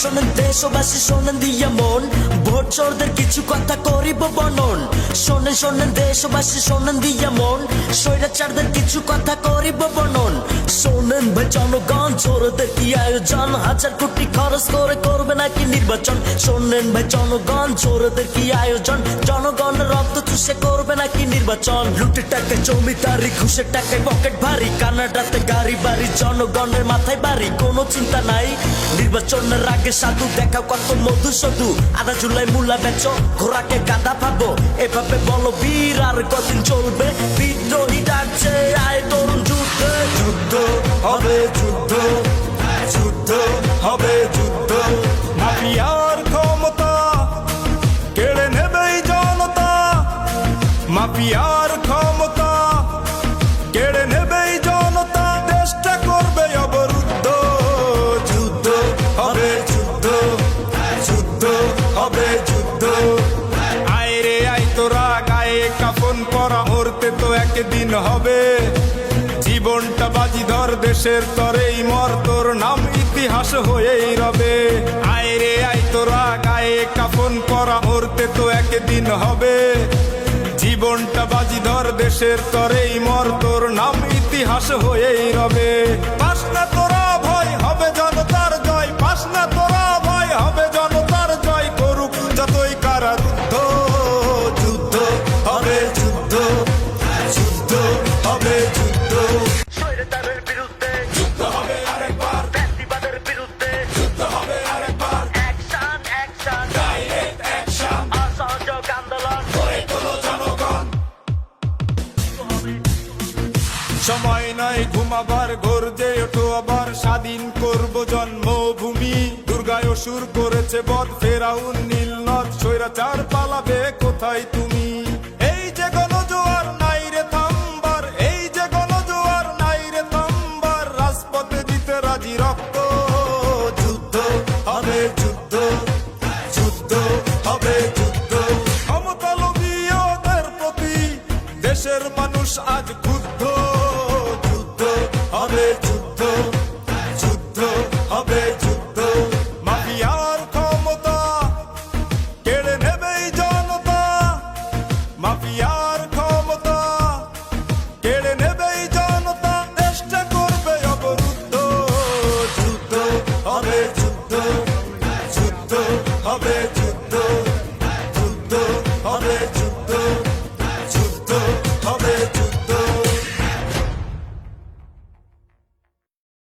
শোনেন দেশবাসী শোনেন দিয়া মন, ভোট চোরদের কিছু কথা করিব বর্ণন। শোনেন শোনেন দেশবাসী শোনেন দিয়া মন, স্বৈরাচারদের কিছু কথা করিব বর্ণন। শোনেন ভাই জনগণ, চোরদের কি আয়োজন, হাজার কোটি খরচ করে করবে নাকি নির্বাচন। শোনেন ভাই জনগণ, চোরদের কি আয়োজন, জনগণের রক্ত চুষে করবে নাকি নির্বাচন। লুটের টাকায় জমিদারি, ঘুষের টাকায় পকেট ভারী, কানাডাতে গাড়ি বাড়ি, জনগণের মাথায় বাড়ি, কোনো চিন্তা নাই। নির্বাচনের আগে সাধু দেখাও কত মধু শুধু, আধা জুলাই মূলা বেচো, ঘোড়াকে গাদা পাবো, এভাবে বলো বীর আর কদিন চলবে। বিদ্রোহী ডাকছে আয় তরুণ যুদ্ধে, যুদ্ধ হবে যুদ্ধ, যুদ্ধ হবে যুদ্ধ। মাফিয়ার ক্ষমতা কেড়ে নেবেই জনতা, মাফিয়ার ক্ষমতা কেড়ে নেবেই জনতা, দেশটা করবে অবরুদ্ধ। যুদ্ধ হবে যুদ্ধ, যুদ্ধ হবে যুদ্ধ। আয় রে আয় তোরা গায়ে কাফন পরা, মরতে তো একদিন হবে। জীবনটা বাজি ধর, দেশের তরেই মর, তোর নাম ইতিহাস হয়েই রবে। আয় রে আয় তোরা গায়ে কাফন পরা, মরতে তো একদিন হবে। জীবনটা বাজি ধর, দেশের তরেই মর, তোর নাম ইতিহাস হয়েই রবে। পাস না তোরা ভয়, হবে জনতার জয়, পাস না তোরা ভয়, হবে জনতার জয়, করুক যতই কারারুদ্ধ। যুদ্ধ হবে যুদ্ধ, যুদ্ধ হবে যুদ্ধ। স্বৈরাচারের বিরুদ্ধে যুদ্ধ হবে আরেকবার, ফ্যাসিবাদের বিরুদ্ধে যুদ্ধ হবে আরেকবার, অ্যাকশন অ্যাকশন, ডাইরেক্ট অ্যাকশন, অসহযোগ আন্দোলন গড়ে তোলো জনগণ। সময় নয় ঘুমাবার, গর্জে ওঠো আবার, স্বাধীন করব জন্মভূমি। দুর্গায় অসুর করেছে বধ, ফেরাউন নীল নদ, স্বৈরাচার পালাবে কোথায় তুমি। এই যে গণজোয়ার নাই রে থামবার, এই যে গণজোয়ার নাই রে থামবার, রাজপথে দিতে রাজি রক্ত। যুদ্ধ হবে যুদ্ধ, যুদ্ধ হবে যুদ্ধ। ক্ষমতালোভীদের প্রতি দেশের মানুষ আজ ক্ষুব্ধ। যুদ্ধ হবে যুদ্ধ, যুদ্ধ হবে যুদ্ধ। মাফিয়ার ক্ষমতা কেড়ে নেবেই জনতা, মাফিয়ার ক্ষমতা কেড়ে নেবেই জনতা, দেশটা করবে অবরুদ্ধ। যুদ্ধ হবে যুদ্ধ, যুদ্ধ হবে যুদ্ধ, যুদ্ধ হবে যুদ্ধ।